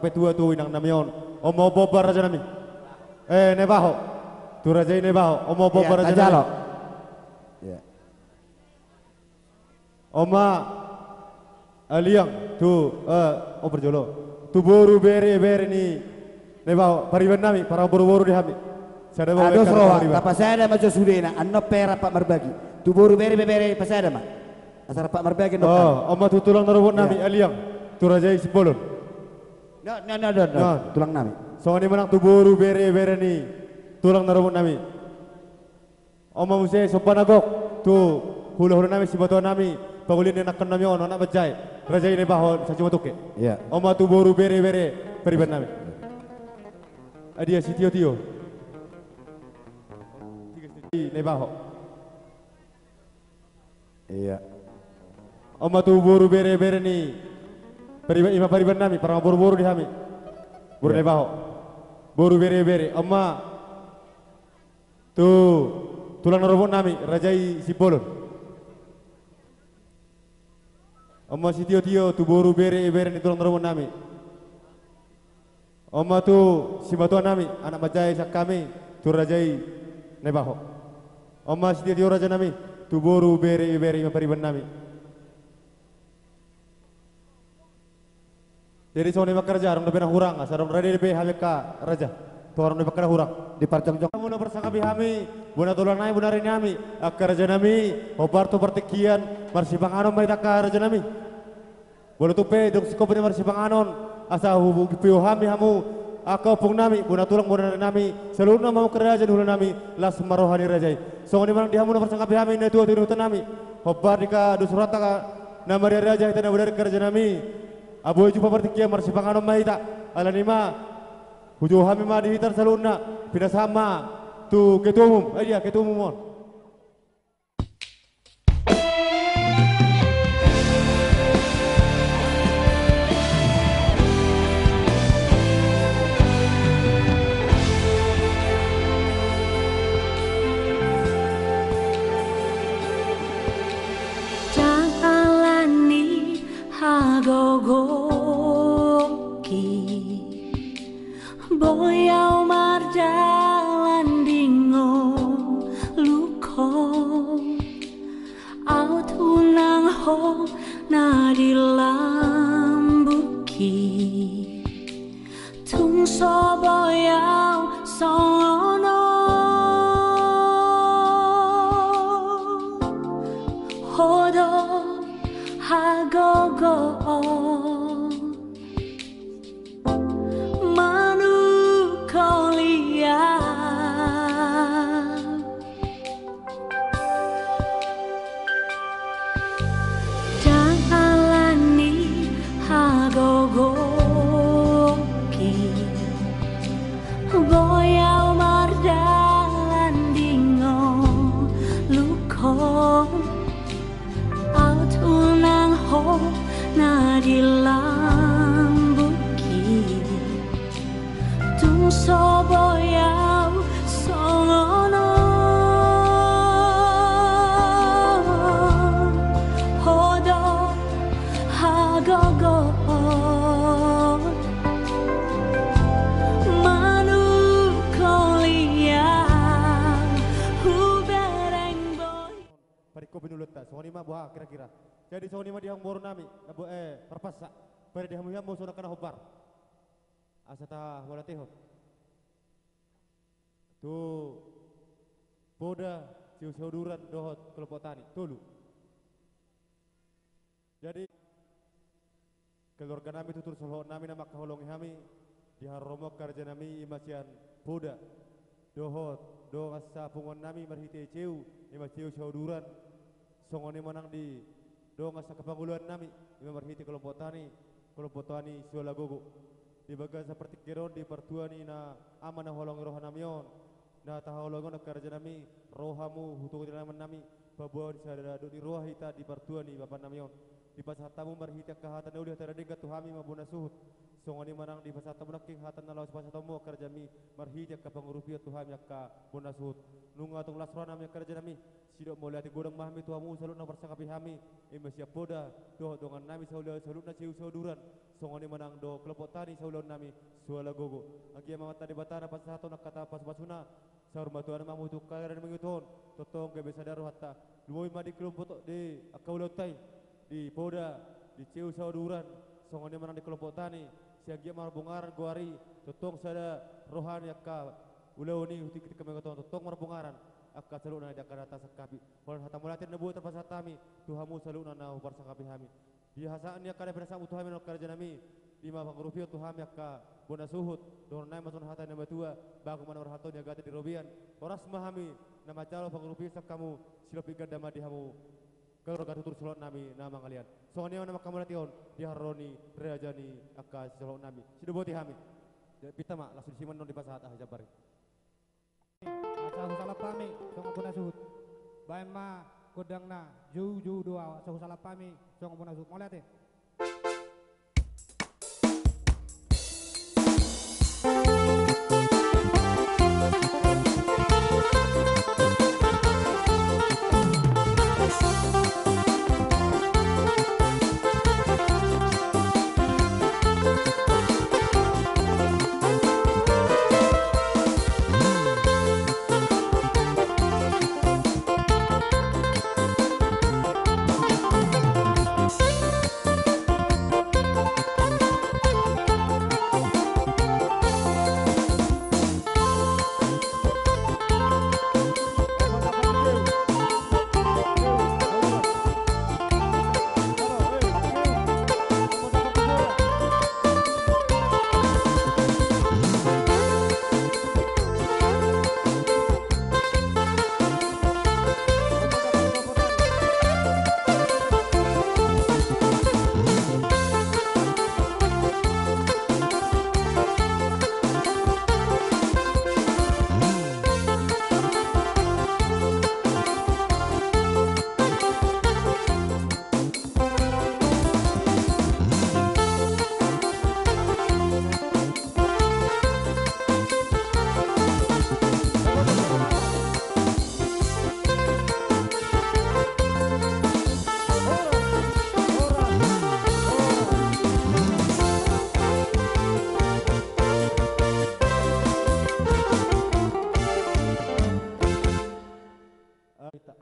petua tu inang namion. Omo bobar raja nami. Nebaho. Tu raja nebaho. Omo bobar raja nami. Ya. Oma aliang tu berjolo. Tu boru bere ni nebaho pariban nami para boru di hami. Aduh seroa, apa saya ada macam sudena, anno pera Pak Marbagi. Tu boru bere pas ada mah. Asal Pak Marbagi no. Oma tu tulang narobot nami aliang. Tu raja Sipolon. No, tulang nami. Soalnya menang tu boru bere ni tulang narobot nami. Oma muse sopanagok tu hulu nami si batuan nami. Pagulin yang nakkan nami ono nak bajai. Raja ini baho sa cuma tuke. Iya. Oma tu boru bere periban nami. Adia si tio. Ini baho. Iya. Oma tu boru bere ni periban nami. Parang boru di hami. Boru ne baho. Boru bere. Oma tu tulang narobot nami. Rajai Sipolon. Oma si tio tu boru bere ni tulang narobot nami. Oma tu si batuan nami anak bajai sak kami tu rajai nebaho. Oma si tio raja nami tu boru bere pariban nami. Jadi soalnya kerja orang lebih hurang, asal orang lebih halika raja. Tu orang lebih kerja hurang di parjong-jong. Kamu nak bersangka bihami, buna tulang nami buna ini nami. Kerja nami, obar tu pertikian, marsi banganon mai tak kerja nami. Boleh tu pe dok sikop ni marsi banganon, asa hubungi piu hami hamu. Aku pung nami, buna tulang buna nami. Seluruh nama mau kerja dulu nami, las marohani rajai. Soalnya mana dia mau bersangka bihami ni tu nami. Obar dika dusurat ka nama dia raja itu nama dari kerja nami. Abu jumpa pertikian marsi banganon mai tak. Alanima hujo hami ma di hitar saluna pindah sama tu ketua umum dia ketua umum mon. Jalani hagogoki boyau marjalan dingo luko au tunang ho nadilambuki tung so boyau sono hodo hagogo boyau mardalan dingo luko au tunang ho nadilambuki tung so boyau songono hodo hagogo Ko binulut tak, soalnya mah buah kira-kira. Jadi soalnya mah diang boru nami, perpasa. Pada dia hamuya mau kena hobar. Asata wala tehot. Tu boda siu duran dohot kelompok tani, tulu. Jadi keluarga nami tutur solho nami nama kaholongi kami diharomok karja nami imasian boda dohot do asa pungon nami marhite ceu imasiu duran. Songone manang di dong asa kepanguluan nami di marhiti kelompok tani suala gogo di bagian seperti geron di pertuani na amana holong roha namion na taholongon na kerja nami rohamu hutu naman nami babuan sadada di roha hita di pertuani bapak namion di pasatamu marhiti kahatan udah teradegat tuhami mabuna suhut songone manang di pasatamu naking hatan nalawas pasatamu kerja mi marhiti kapangurupiat tuhami ka buna suhut nunga tung lasron nami kerja nami Sidok mulai hati godang mahami tuamu salut na bersangka pihami Imasya poda doh dongan nami salut na ciu sauduran Songoni menang do kelompok tani saulon nami suala gogo Agi mamat tadi batana pas satu nak kata pas basuna Saur matuan mamu tu kairan menguton Totong ke besadar hatta Luoi madi kelompok di akaulotai Di poda di ciu sauduran Songoni menang di kelompok tani Siagi marbungaran guari Totong sada rohani akka Ulau ni huti ketika menguton totong marbungaran Akka saluna di akan atas sakapi. Walau hata mulatin nebu terpas hatami. Tuhamu saluna na upar sakapi hami. Di hasaan ni akka daripada samu tuhami nak kerja nami. Lima bang rupiah tuhami akka bona suhut. Dornai masun hata nama tua. Bagu mana orhato ni agate di robian. Oras mahami nama calo bang rupiah sak kamu silopi gadama di hamu. Kalau gatutur sulot nami nama kalian. Soalnya nama kamu lation di haroni rejani akka sulot nami. Sido boti hami. Pita mak langsung siman non di pasat ah jabari. Sahu salah pami song puna suhut bae ma godang na jauh doa sahu salah pami song puna suhut mau lihat ya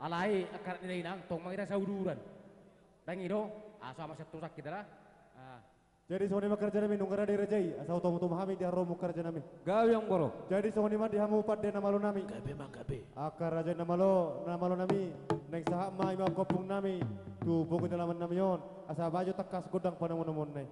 alai akar nilai nang tong mangira sauduran dang ido sama satu sak kita lah Jadi soni makerja nami nunggara di rejai asal tomu tomu hami di haromu kerja nami. Gawe yang borok. Jadi soni mah di hamu pat de nama lo nami. gabe mang gabe Akar raja nama lo nami. Neng sahak ma ima kopung nami. Tu buku dalaman nami yon. Asa baju takas godang pada mun nai.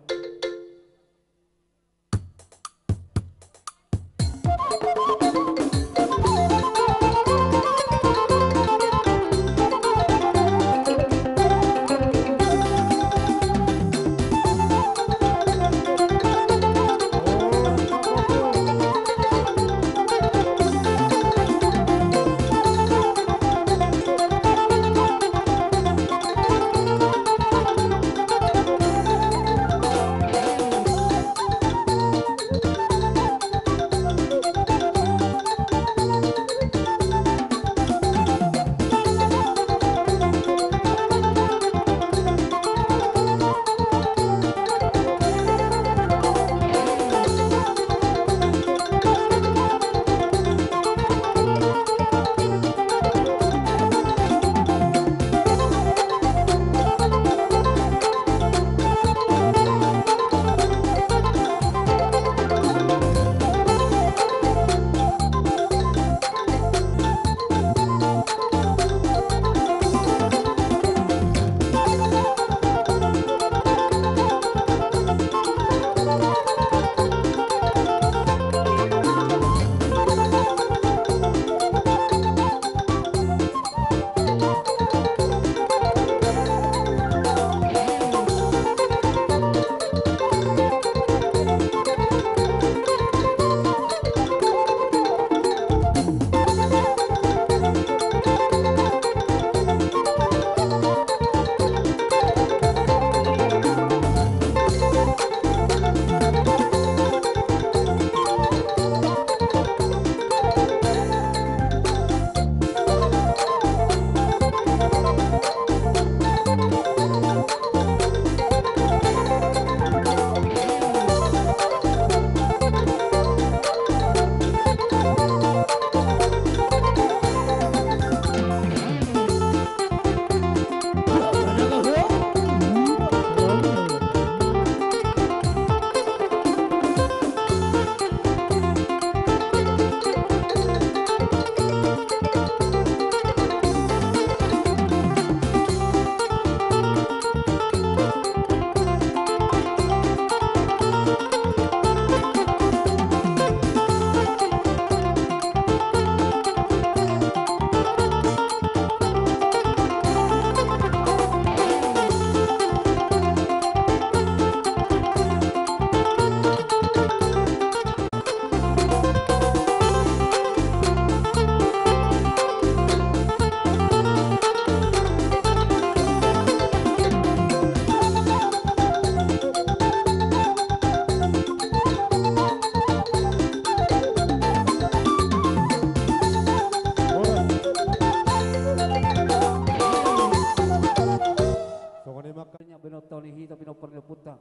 pinopor puta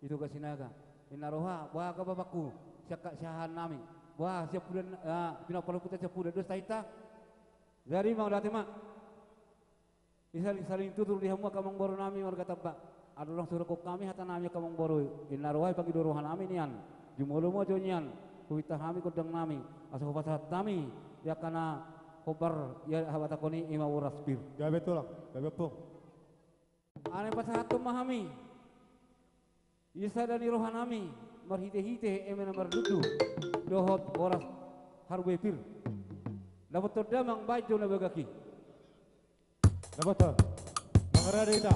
itu ke sinaga inaroha wah ka babaku siaka syahan nami wah siap bulan pinopor puta siap bulan dos taita dari mau dati mak saling tutur di hamu kamang boro nami warga tabak adalah suruh kok kami hata nami kamang boro inaroha pagi dorohan nami nian jumolo mo jonyan kuita kami kodang nami asal pasat nami ya kana kobar ya habatakoni ima waraspir Gabe tulang, gabe pung. ane pasatu mahami isa dan rohanami marhite-hite emena mardudu dohot oras harbepir dapat terdamang baju na bagaki Dapat tuh. Mengerada kita.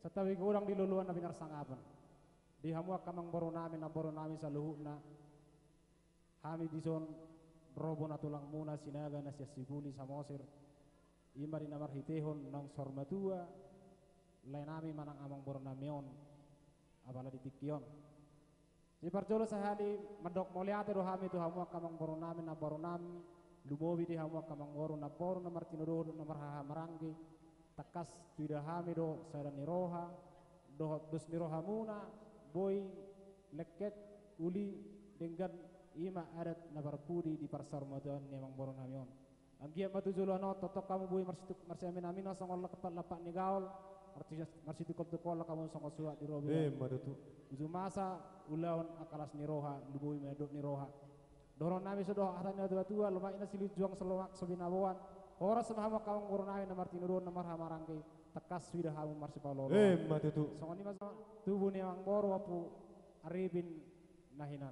Satawi kurang diluluan na binarsangapan. Di hamuak kamang boro namin sa luhuk na. Hami dison robo na tulang muna sinaga na siya sibuli sa Mosir. Ima rin na marhitehon ng sormatua. Lain namin manang amang boro namion. Abala ditikyon. Di parjolo sa hali madok moliate do hami to hamuak kamang boro namin na boro namin. Lumowi di hamuak kamang boro na martinudo na marhahamaranggi. Takas tidak hamido sada niroha dohot dos niroha muna boy leket uli dengan ima adat na barpudi di parsar modon nemang boro namion anggia matujulo no totok kamu boy marsiamin amina songol lapat lapak ni gaul marsitu kol tukol kamu songol suat di robi Madutu. uzumasa ulawan akalas niroha luboy medok niroha doron nami sudah hatanya tua lumayan silit juang selomak sobinabuan Horas sama kawang bornain na martinudon na marhamarangke takas sudah hamu marsipalolo. Madutu. So ni mas tubuh ni ang boro apu aribin nahinan.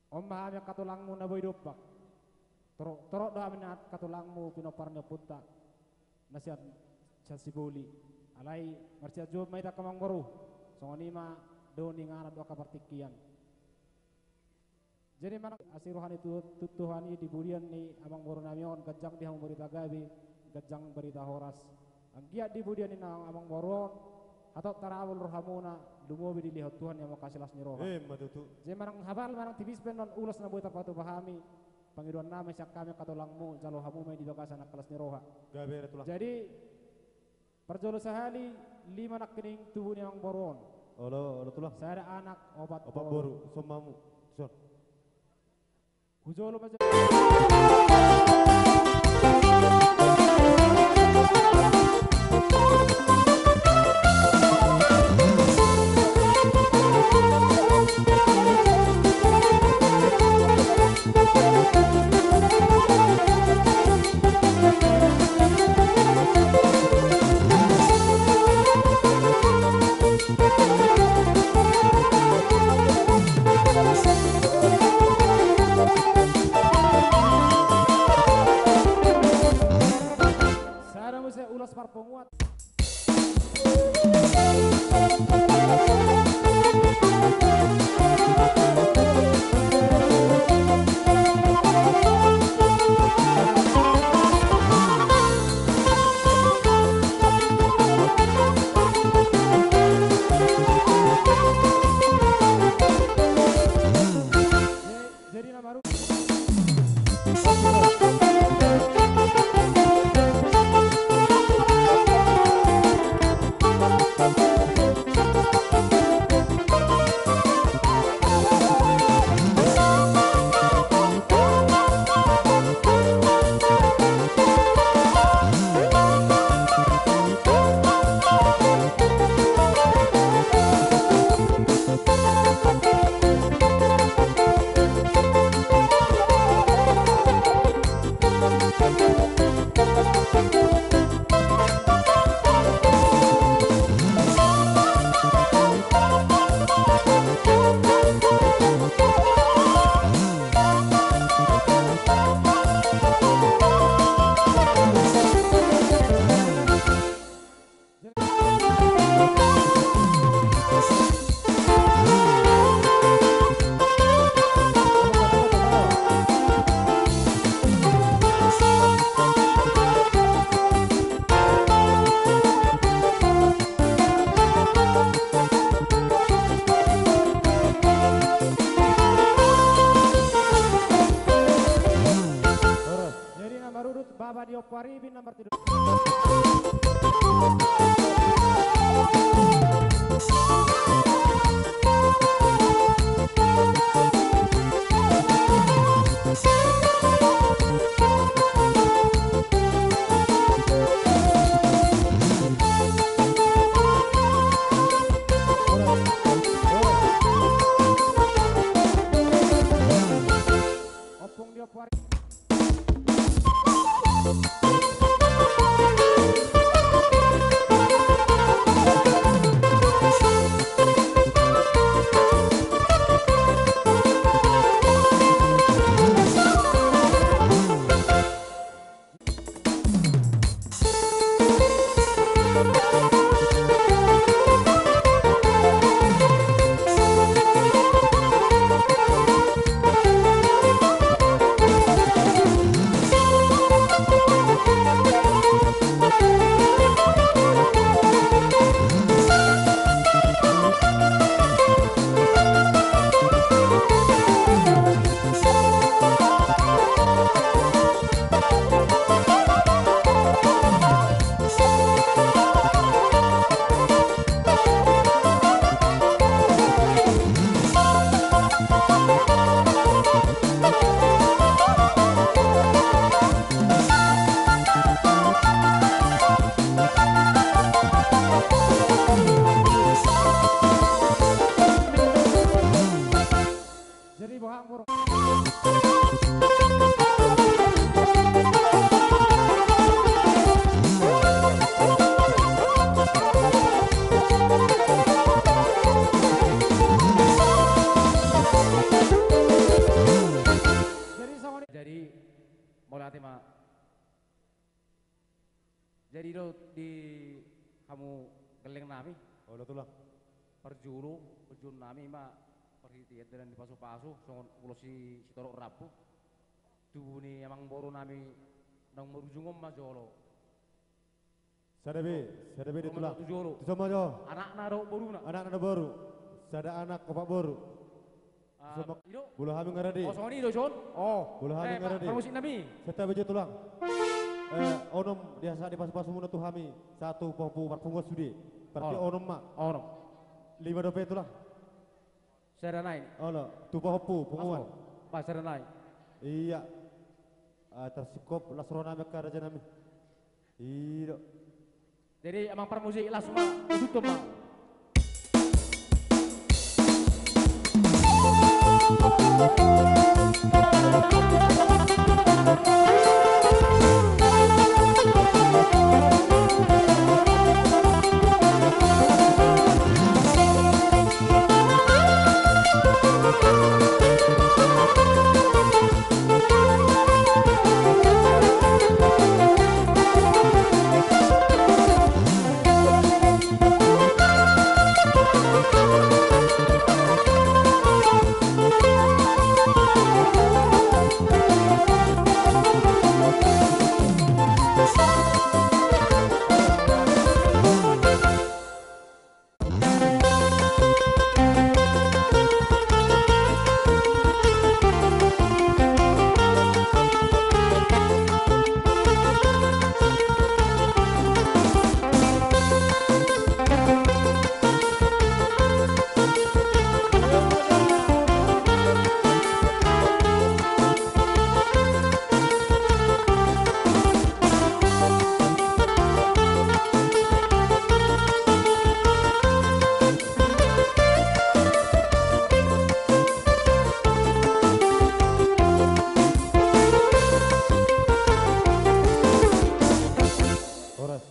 Om maham yang katulangmu na boy dopak. Torok dah minat katulangmu pinoparnya punta. Nasihat sibuli. Alai marsiat job may takamang boro. So ni ma do ni ngana do kapartikian. Jadi mana asiruhan itu tutuhan ini dibudian ni amang boro namion gajang di hamong berita gabi gajang berita horas anggiat dibudian ni nang amang boro atau tarawul rohamuna dumobi dilihat Tuhan yang mau kasih las ni roha Madutu. jadi manang habal manang tibis penon ulas na buat apa tu pahami pangiduan nama siak kami katolangmu jalo hamu may dibakasan nak kelas ni roha Gabe tulang. jadi perjolo sehali 5 nak kening tubuh ni amang boron Olo tulang. saya ada anak obat Boru somamu. Son. Hujolo macam ulas parponguat. Jadi nama kamu geleng nami Oh, udah tulang. perjun nami ma perhitian dan dipasu-pasu songon ulo si torok rapu tubuh ni emang boru nami nang merujungom ma jolo Sadabe di tulang. jolo Itu sama jo. anak naro boru na Anak ada baru. Sada anak kopak baru. Sama ido bulu hamil ngaradi. oh songon ido jon oh Bulu hamil ngaradi. permusik nami Serta bejo tulang. Onom biasa di pas-pas muna tuh hami satu popu parpungo sudi. Berarti Oh. onom mak oh no 5 dope tulang. serenai Ono tupa hopu punguan. pas serenai Iya. Tersikop lasrona meka raja nami. Iya. jadi emang permusik lah semua tutup ma Horas.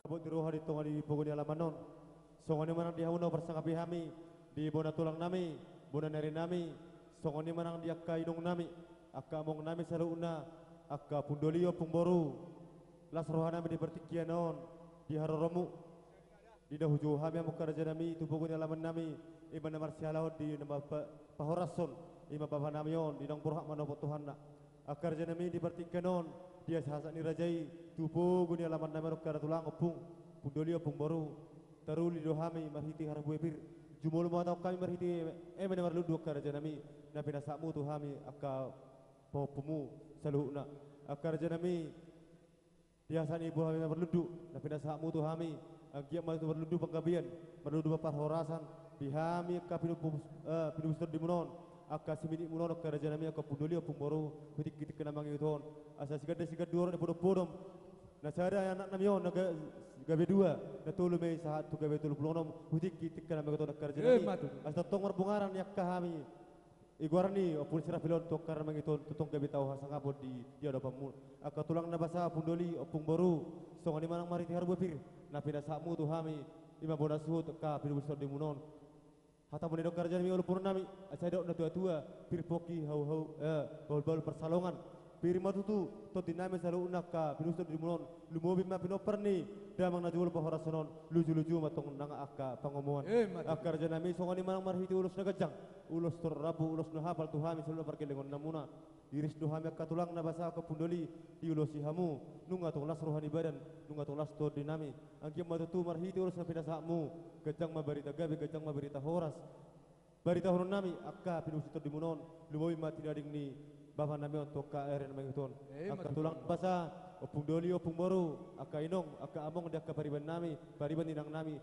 Abot diruha dito nga di pugo ni alamanon. Songoni manang di hauno bersangkapi hami di bona tulang nami, bona neri nami. Songoni manang di akka inung nami, akka among nami saluna, akka pundolio pungboru. Las roha nami di pertikianon, di haroromu. Di dahuju hami amuk karaja nami tu pugo ni alaman nami. Iba na marsialaw di nama pahorason, ima bapa nami on di nang burhak manopo Tuhan na. Akarja nami di pertikianon, dia sahasa ni rajai tupo guni alaman nama rukara tulang opung pundoli opung baru taruli dohami marhiti harabu ebir jumul mo tau kami marhiti mene marludu karaja nami na pinasamu tuhami akka popumu saluhna akarja nami dia sani ibu hami marludu na pinasamu tuhami agia mal marludu panggabian marludu bapar horasan bihami akka pinubustor di munon akka simini munon karaja nami akka pundoli opung baru pitik kitik kena mangi uton asa sigad dua orang podom nasara anak nami on naga gabe dua natulu me saat tu gabe tulu pulonom pitik kitik kena mangi uton karaja nami asa tong marbungaran yakka hami iguarani opun sira pilon to karena mangi uton tutong gabe tau hasang abot di dia dapamu akka tulang na basa pundoli opung baru songani manang mari ti harbu pir na pinasamu tu hami ima bonas hut ka pinubustor di munon hata mune dok kerja mi ulupur nami asai dok na tua pir poki hau bol persalongan pir matutu to diname salu unaka pinustor di mulon lumobi ma pinoperni damang najul pahorasonon luju matong nanga akka pangomoan akar janami songoni manang marhiti ulus nagajang ulus rabu ulus hafal tuhami selalu perkelengon namuna iris duhami akka tulang na basa akka pundoli di ulosi hamu nunga tong las rohani badan nunga tong las to dinami angki matutu marhiti ulus na pinasamu gajang mabarita gabe gajang mabarita horas barita honon nami akka pinustor di munon lumobi ma tidading ni Bapak nami untuk KRN mengiton. Akka tulang basa, opung doli, opung baru, akka inong, akka among dia akka pariban nami, pariban inang nami.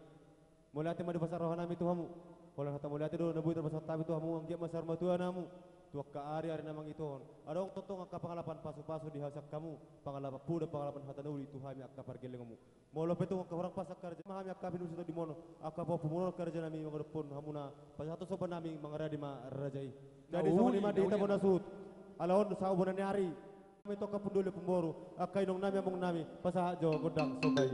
Mulai madu pasar rohan nami tuhamu. Kalau kata mulai do nabu terbesar tabi tuhamu, anggia masar matua namu. tua ka ari namang itohon adong totong akka pangalapan pasu-pasu di hasak kamu pangalapan puda pangalapan hatanuli itu hami akka pargelengmu molo petong akka orang pasak karja hami akka pinus itu di mono akka po pumuno karja nami mangadepon hamuna pasatu sopan nami mangaradi ma rajai jadi sama lima di ita bonasut alaon sa ubona nyari kami toka pundule pemboru akka inong nami among nami pasaha jo godang sobai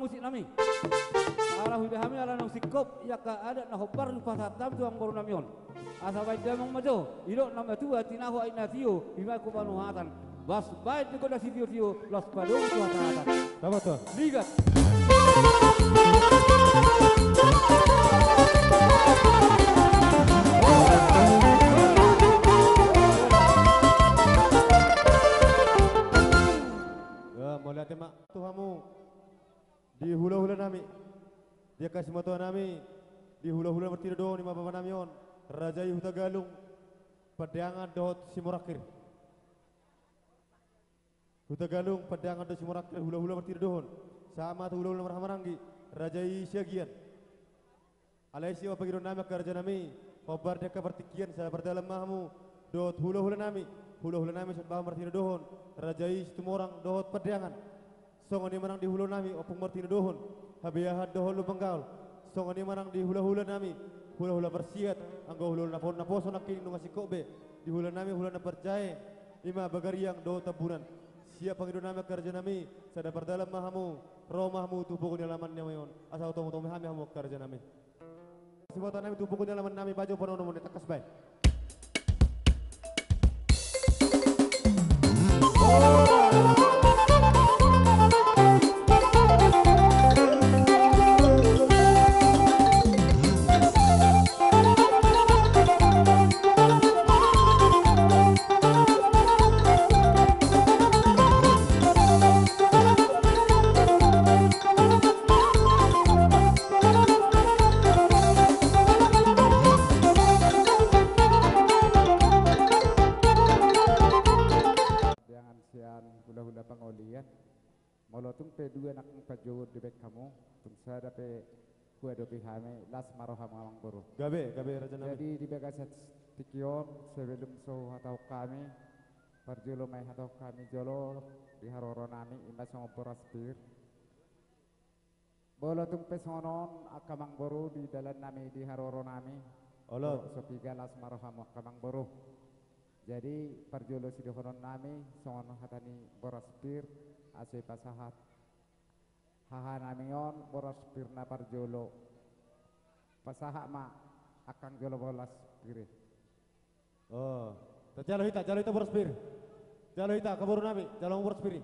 musik nami. Ala hudah kami ala nang sikop ya ka ada na hopar pasatam tuang baru namion. Asa baik demong majo, ilo nama tua tinahu aina tio, bima ko panuhatan. Bas baik ko na si tio los padong tuatan. Apa tuh? Ligat. Mau lihat mak Tuhanmu di hula-hula nami, dia kasih moto nami di hula-hula bertidur doang di mababa namion, Raja Huta Galung, pedangan dohot Simurakir. Huta Galung, pedangan dohot Simurakir, hula-hula bertidur doang, sama tu hula-hula merhamaranggi, Raja Siagian. Alaisi apa giron nami kerja nami, obar deka pertikian saya berdalam mahmu, dohot hula-hula nami sudah bawa bertidur dohon, Raja Situmorang dohot pedangan. Songon ni manang di hulu nami opung martina dohon habiyahat dohon lu bengkal songon ni manang di hula-hula nami hula-hula bersiat anggo hula naposo nakin nunga sikobe di hula nami hula na percaya ima bagariang do tabunan siap pangido nami kerja nami sada perdalam mahamu romahmu tubuh ni laman nyawayon asal tomo hami hamu kerja nami sebatan nami tubuh ni laman nami baju pono nomor takas bay. Molotung P2 anak pajo debek kamu, tung sada pe kue dopi hame las maroham amang boro. Gabe raja nami. Jadi di begasat tikion sebelum so hatau kami, parjolo mai hatau kami jolo di haroronami imbas sama poraspir. Molotung pe sonon akamang boro di dalan nami di haroronami. Olot. Sopiga las maroham akamang boro. Jadi parjolo sidohonon nami sonon hatani poraspir. Ase pasahat haha namion boros pirna parjolo pasaha ma akan jolo bolas pire Oh jalo hita boros pir jalo hita kaburu nami jalo boros piri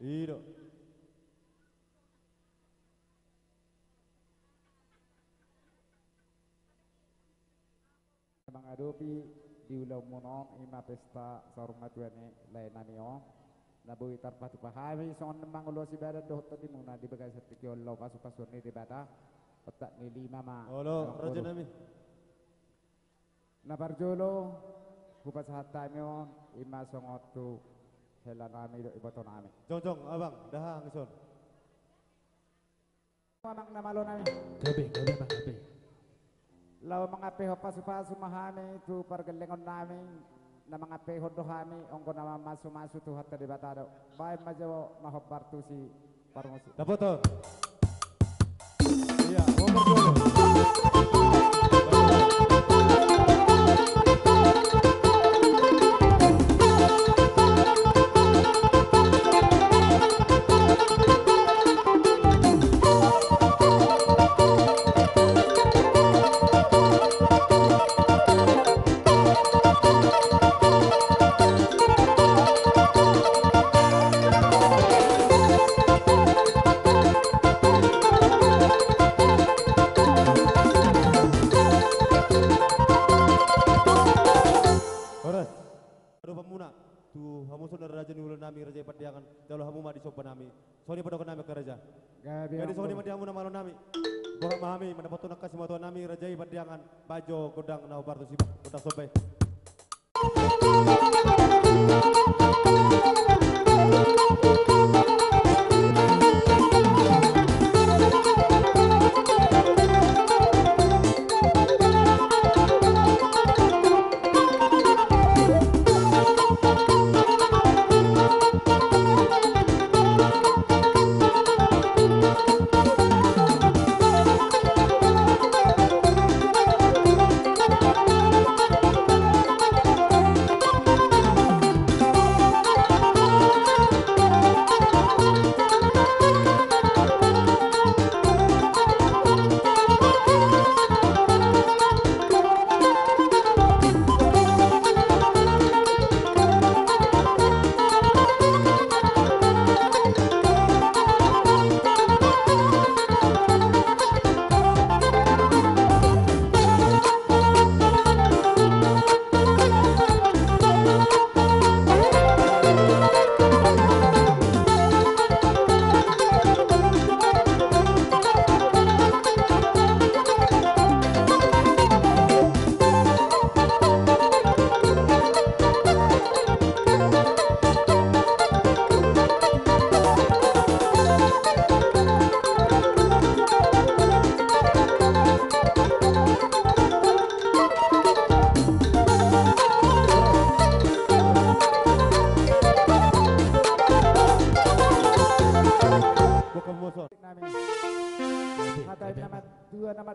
ido mengadopi di ulau monon ima pesta sarung matuane lain namion nabu itar patu pahami son memang ulo si bada doh tadi muna di bagai setiki ulo pasu ni di bada otak ni lima ma olo raja nami na parjolo kupas hatta mion ima songotu hela nami do iboto nami jong abang dahang ison mamang namalo nami Gabe bang gabe. lawa mangape ho pasu mahami tu pargelengon nami na mga pehodohani ongko nama masu tu hatta di batado baik majo mahopar tu si parmosi dapat iya mau berdua raja padiangan jalo hamu ma di sopan nami soni pada nami ke raja jadi soni ma diamu nama nami bohong mahami mendapat tunak kasih matuan nami raja padiangan bajo godang nau bartu si godang sopai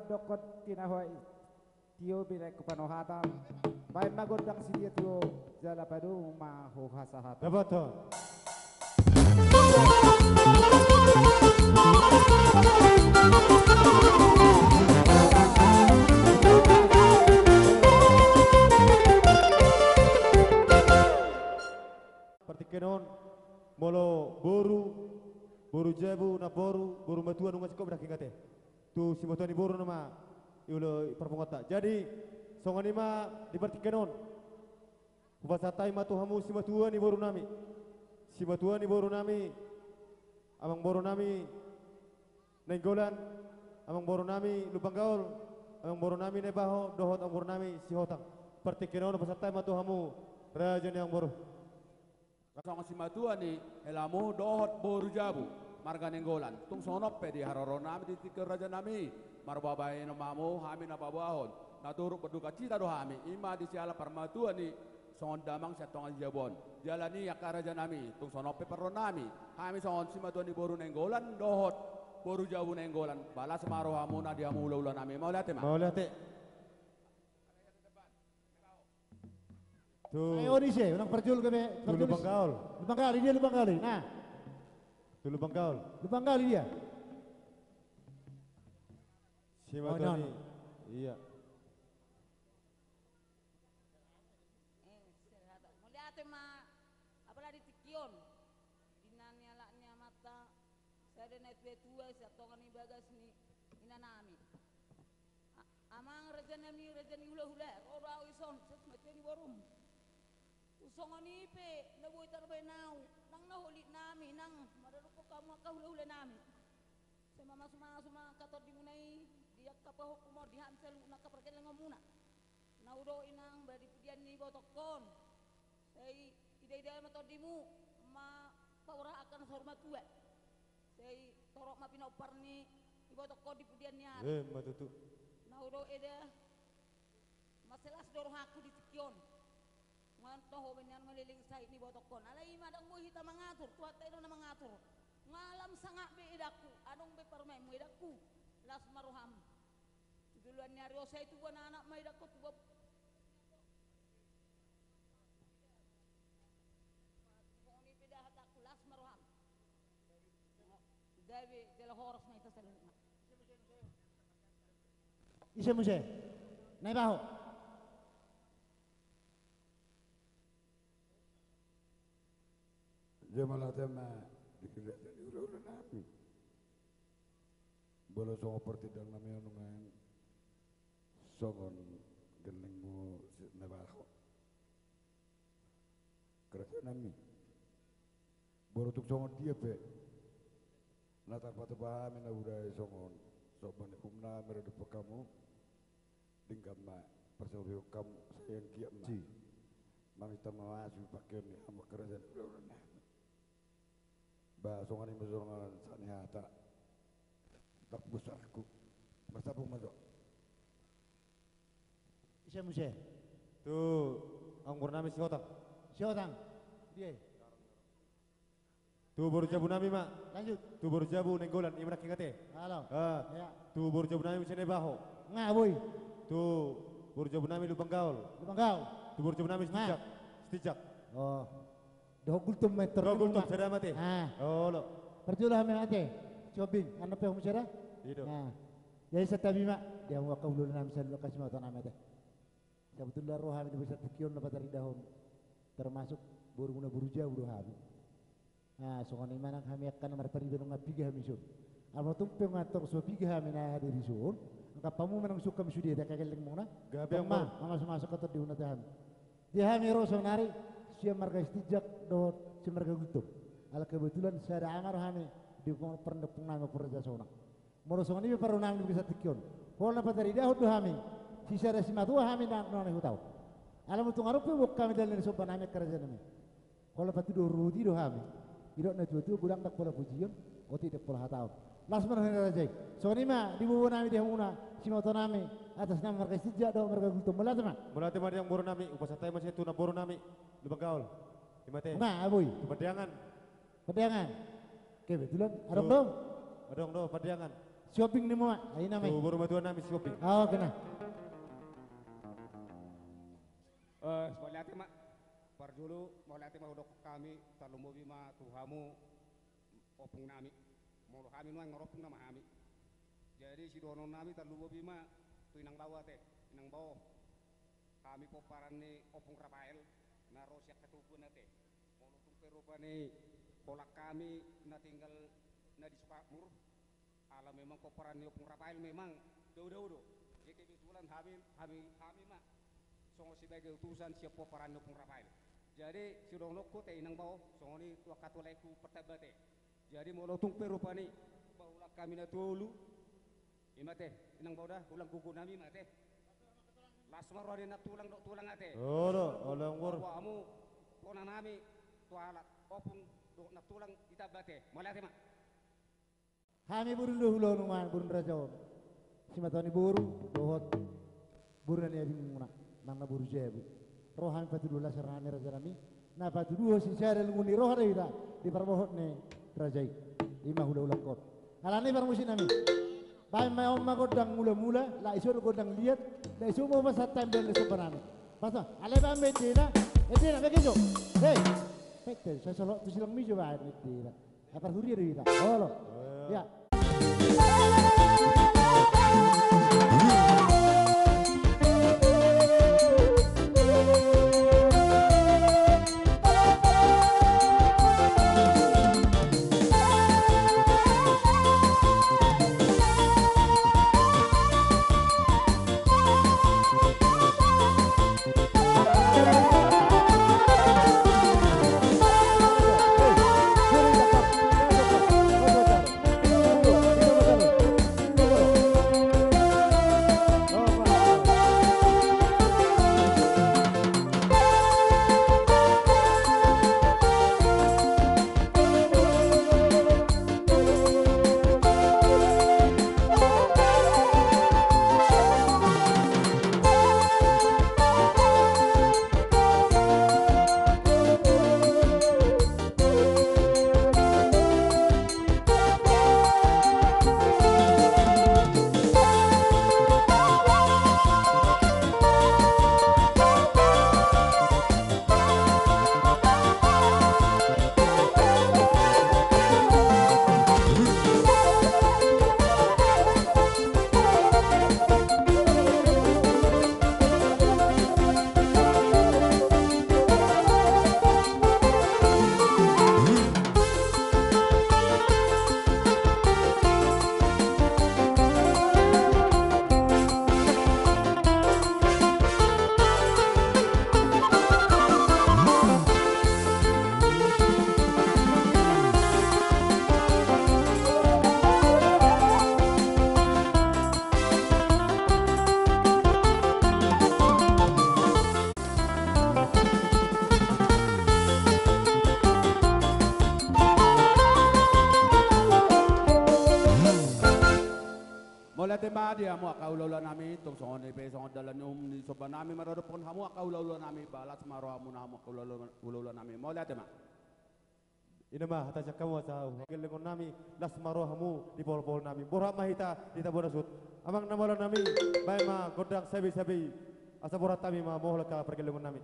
dokot kinahoi tio bilek kupanohatan. Baik magondang si dia tuh jala padu mahu hasahat. Dapat tuh. Partikenon molo boru jabu na boru matua nunga sikop dah kingate. Tu si matua ni boru nama iulo perpongota. Jadi songanima di partikenon. Kupasatai matu hamu si matua ni boru nami. Si matua ni boru nami. Amang boru nami Nenggolan. Amang boru nami Lubang Gaul. Amang boru nami Nebaho dohot amang boru nami si hotang. Partikenon kupasatai matu hamu raja yang boru. Kasong si matua ni elamu dohot boru jabu marga nenggolan tung sonop pe di haroro nami di tikar raja nami marbabay no mamu hami na babahon naturuk berduka cita do hami ima di siala parmatua ni songon damang sa tongan jabon jalani yakar raja nami tung sonop pe perro nami hami songon si matua ni boru nenggolan dohot boru jabu nenggolan balas maro hamuna di hamu ula nami mau lihat ma Mau lihat tuh. Ayo ni sih, orang perjul kami. Tu Lubang Gaul. Lubang Gaul, ini dia Lubang Gaul. Nah, Tu Lubang Gaul. Lubang Gaul dia. Si Matoni. Iya. Melihat ma apalagi di Tikion. Dinanya laknya mata. Saya ada naik tua saya tongan ni bagas ni inanami. Amang rejani hula-hula. Orang ison macam ni barum. Usongan ipe, nabuhay tarbay nang nahulit nami, nang madarupo ka mga kahula-hula nami. Sa mama suma katod di munay, diyak kapahok mo, diham sa luna kaparkin lang muna. Naudo inang bari pudian ni botokon. Say, iday-iday matod di mo, mapaura akan sa hormat tuwa. Say, torok mapinopar ni ibotokon di pudian niya. Matutu. Naudo eda, masalas dorong aku di Tikion. Mantoh benyan ngeliling sa ini botokon. Alay madang mo hita mangatur, tuwa tayo na mangatur. Ngalam sanga be idaku, anong be parmay mo idaku. Las maruham. Duluan niya rio sa ito na anak may idaku tuwa. Kung ni pidahat aku las maruham. Davi del horas na ito sa luna. Isa mo siya. Naibaho. Jemalah tema dikira di ulah nami. Bola songo pertidang nami onungan songon gelengmu nabaho. Kerja nami. Bola tuk songon dia pe. Nata patu bahami na udai songon. Soban kumna meredu kamu. Tingkat ma persoal kamu sayang kiam ma. Mangita mawasu pakai ni amak kerja ulah nami. Ba songan ini songan sanihata tak besarku bersabung mazok Isa mo siya. Tu ang nami si hotang. Si Otang. Dia. Tu boru jabu nami mak. Lanjut. Tu boru jabu Nenggolan imrak kingate. Halo. Ya. Tu boru jabu nami sini baho. Nga boy. Tu boru jabu nami Lubang Gaul. Lubang Gaul. Tu boru jabu nami Stijak. Oh. Doh gultum meter. Kau gultum sada mati. Oh lo. Perjulah kami ate. Cobing, anda pe hum sada? Hidup. Nah. Jadi setabi mak dia mau kau dulu nama saya kasih mau nama ate. Sebetulnya roh kami bisa tikion dapat dari dahun. Termasuk buru jauh roh kami. Nah, soalnya mana kami akan merpari benung apiga kami sun. Kalau tumpe ngatur so piga kami na hadiri sun. Angka pamu menang suka kami sudah tak keleng mona. Gabi yang mah masuk atau diunatahan. Dia kami roh sebenarnya siapa marga istijak dot si marga gutuk. Ala kebetulan saya ada amar kami di pernepung nama perja sona. Moro sona ini baru nami bisa tikion. Kalau dapat dari dahut kami, sisa ada si matua kami nona tahu. Alam itu ngaruh pun kami dalam sopan kami kerja kami. Kalau dapat tidur rudi do kami, tidak nak tu gudang tak pola pujian, oti tak pola hatau. Las mana hendak rajai. Sona ini mah di bawah kami dia muna si matua kami atas nama marga istijak do marga gutuk. Mula teman. Mula teman yang boru nami, upasatai masih tu na boru nami Lubang Gaul. Dimate. Nah, aboy. Padiangan. Padiangan. Kebetulan, adong dong. Adong do padiangan. shopping ni mo, ayun na may. Tuh baru matuan namin shopping. Oo, kena. Sebalati mak, par dulu sebalati mah udah kami terlalu bima tuhamu opung nami, mau kami nuang ngeropung nama kami. Jadi si donon nami terlalu bima tu inang bawa teh, inang bawa. Kami poparan ni opung Rafael, naros yak ketubun nate. Mau lutung perupa ni kolak kami na tinggal na di Sukabur. Ala memang poparan ni opung Rafael memang do. Jadi kebetulan kami mak. Songo sebagai utusan siap poparan nopung Rafael. Jadi si donokku teh inang bau, songo ni tua katoleku pertabate. Jadi mau lotung perupani, baulah kami na dulu. Imate, inang bau dah, ulang kuku nami mate. Lasmar wadi na tulang ate. Oh, ulang wur. Kamu pona nami tua alat opung na tulang itabate. Malate mak. Kami burun dahulu numan burun rajaon. Si matani buru, dohot burun ni abing muna. Nang naburu jebu rohan patudula serane raja nami na patuduo si syarel nguni rohan ida di parbohot ne rajai ima hula kot alani parmusin nami bay may omma godang mula la iso godang liat la iso mo masat time dan iso panami pasa ale ba medina begitu hey pekte saya solo tu silang mi coba medina apa huri ida holo ya dia mo akaulaulan nami tung songon ipe songon dalan ni soban nami marodopon hamu akaulaulan nami balas maro hamu na hamu akaulaulan nami mau lihat ma ina mah hata kamu sa gelengon nami las maro hamu di pol nami borak mahita di tabona sut amang namala nami bay ma godang sabi asa borat kami ma mohla ka pergelengon nami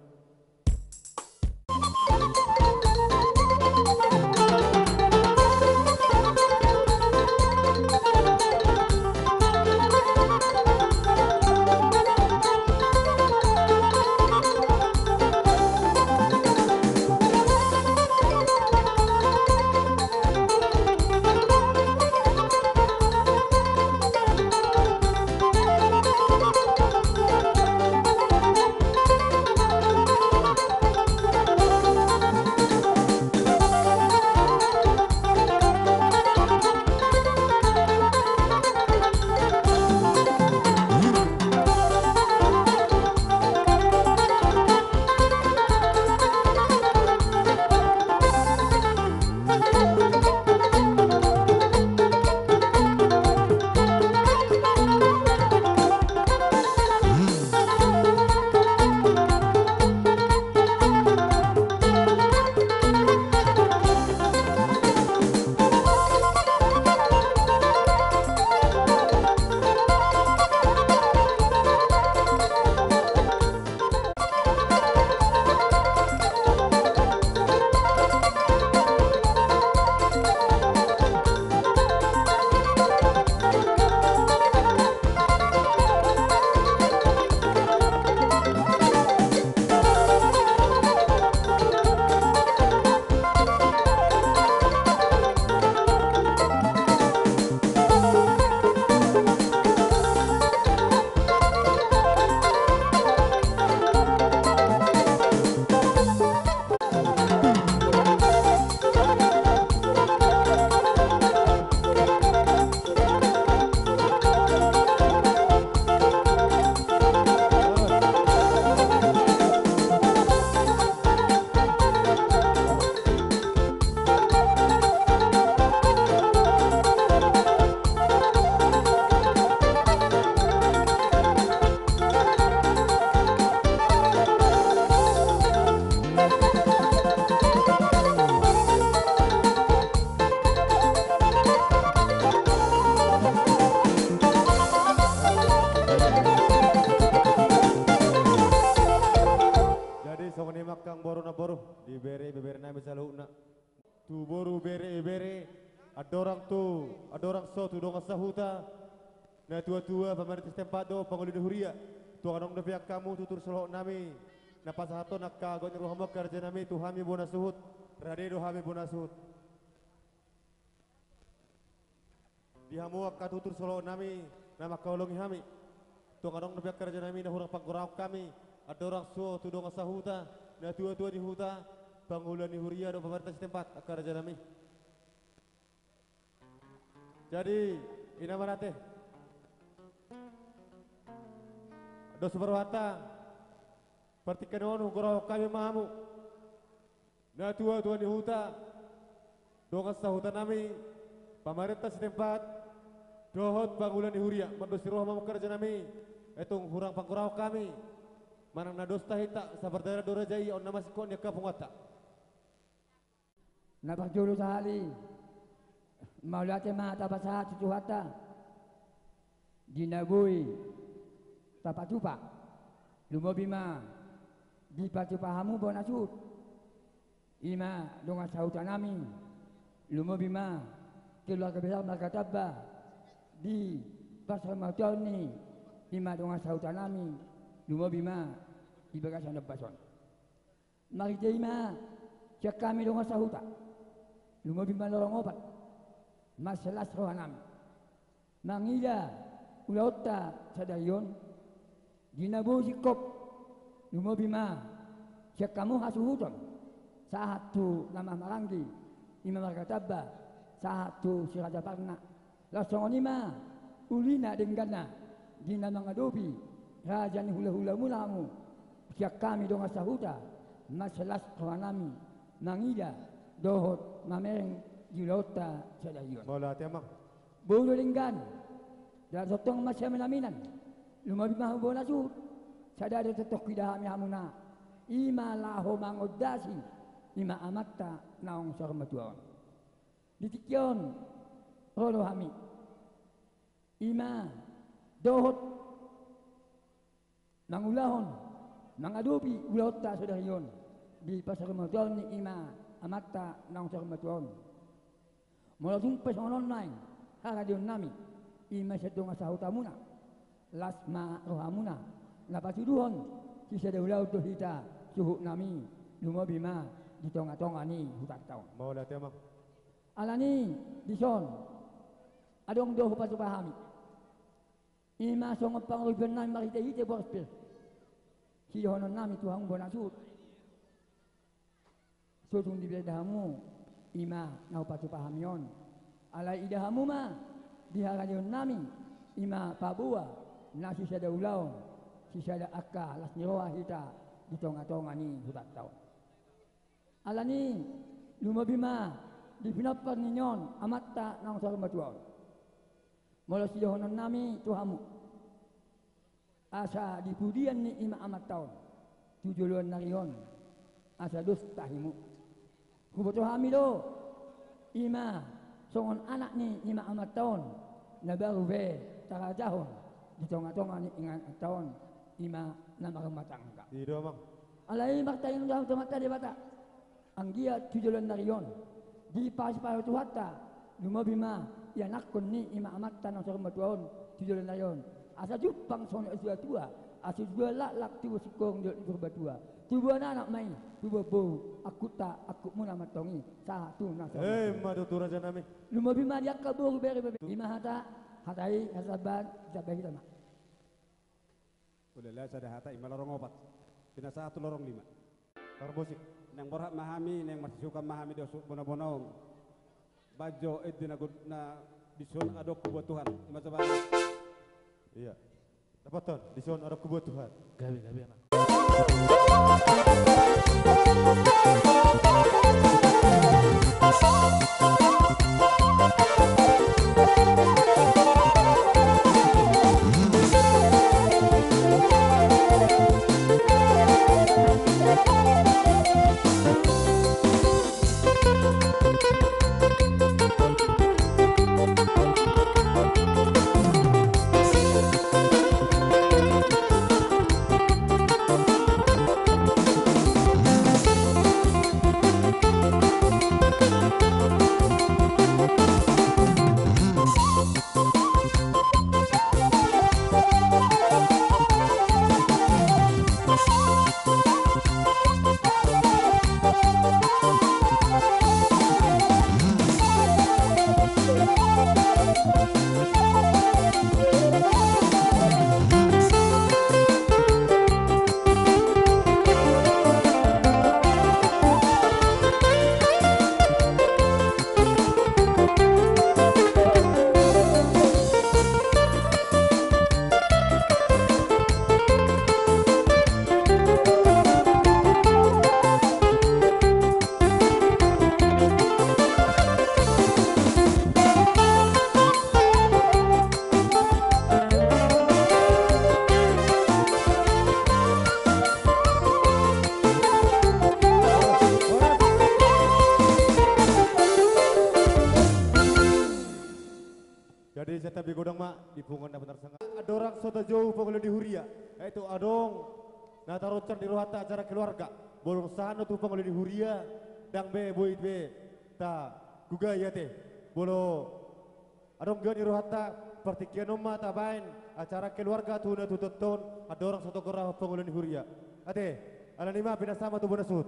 makang boru na boru di bere nami saluhna. Tu boru bere ada orang so tu dong sahuta. Na tua pemerintah tempado pangulid huria. Tu anong na pihak kamu tutur selo nami. Na pasahato nakkagot ni ruhama kerja nami tu hami bona suhut. Radero hami bona suhut. Di hamu tutur selo nami nama kaulungi hami. Tu anong na pihak kerja nami na hurang pagkurau kami. Ada orang so tu dong sahuta. Na tua di huta pangulan ni huria do pemerintah setempat kerja nami. Jadi ina manate do superwata pertikanono goro kami mahamu na tua di huta do sa huta nami pemerintah setempat dohot bangulan di huria mandosiroh mamu kerja nami etong hurang pangkurau kami manang nadosta hita sabardara dorajai on nama sikon ya kapungata napakjulu sahali maulate mata basahat cucuhata dinabui tapatupa lumobima di patupahamu bonasut ima donga sautanami lumobima keluarga besar markatabba di pasar mautoni ima donga sautanami lumobima di bagasan bason mari ima cek kami donga sahuta lumobima lorong obat masalah rohanam mangida ulauta sadayon dinabu sikop lumobima cek kamu hasuhuton satu nama maranggi imam markatabba satu siraja parna lasongonima ulina denggana dina mangadobi rajani hula-hula mulamu cek kami donga sahuta masalah rohanami mangida dohot mamereng Julota sadayon. Maulati amang. Bulu linggan. Dan sotong masya melaminan. Lumabi mahu bonasut. Sadada tetok kidahami hamuna. Ima laho mangodasi. Ima amatta naong sarmatuawan. Ditikyon. Rolo hami. Ima dohot. Mangulahon. Mangadupi ulota sadayon. Di pasar matuawan ni ima amatta naong sarmatuawan. Mula tumpes online haradion nami ima sedong sahutamuna lasma rohamuna napasiduhon sisa daulau tu hita suhu nami lumabima di tonga-tonga ni hutan tahun mau lihat emang alani dison adong doh patu pahami ima song pangriben nami marite hite borspil sihonon nami tuhang bonasut susung di bedahamu ima nau patu pahamion alai idahamu ma diharadion nami ima pabua nasi sada ulau si sada akka las nyeroa hita di tonga-tonga ni hutan tahun alani lumabima di pinapan ninyon amatta nang sarmatuan mula sidohonon nami tuhamu asa di pudian ni ima amat tahun tujuluan narion asa dostahimu kubutuh hamido ima songon anak ni ima amat tahun na baru be tarajahon di tonga-tonga ni ingat tahun ima nama rematangka tidak bang alai martayin dalam temata di bata anggia tujulan narion di pas-pas tuhata lumabima ya nakon ni ima amat tanang sarmatuon tujulan narion asa jupang sono esua tua asa dua lak tiwa sikong di berbatua tubuh anak main tubuh bau aku tak aku muna matongi satu nasa madu tu raja nami lumabima dia kabur beri lima hata hatai hasaban jabai kita mak udah lah sada hata ima lorong opat tina satu lorong lima karbosik nang borhat mahami nang masih suka mahami dosuk bono-bono bajo edina na dison adok kebutuhan ima coba iya dapat dison adok kebutuhan gabi anak godang mak di pungon na benar sangat. Ada orang soto jauh pengelola di Huria, yaitu adong na tarucan di rohata acara keluarga. Bolong sana tuh pengelola di Huria, dang be boy be ta gugaya teh. Bolo adong gani rohata pertikian oma ta bain acara keluarga tuh na tuton ada orang soto gerah pengelola di Huria. Ate, ala lima bina sama tuh bonasut.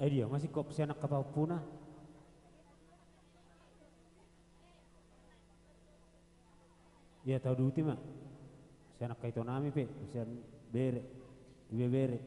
Dia masih kok si anak kapal punah. Ya tahu dulu mak. Si Usian kaito nami pe, usian bere, ibe bere.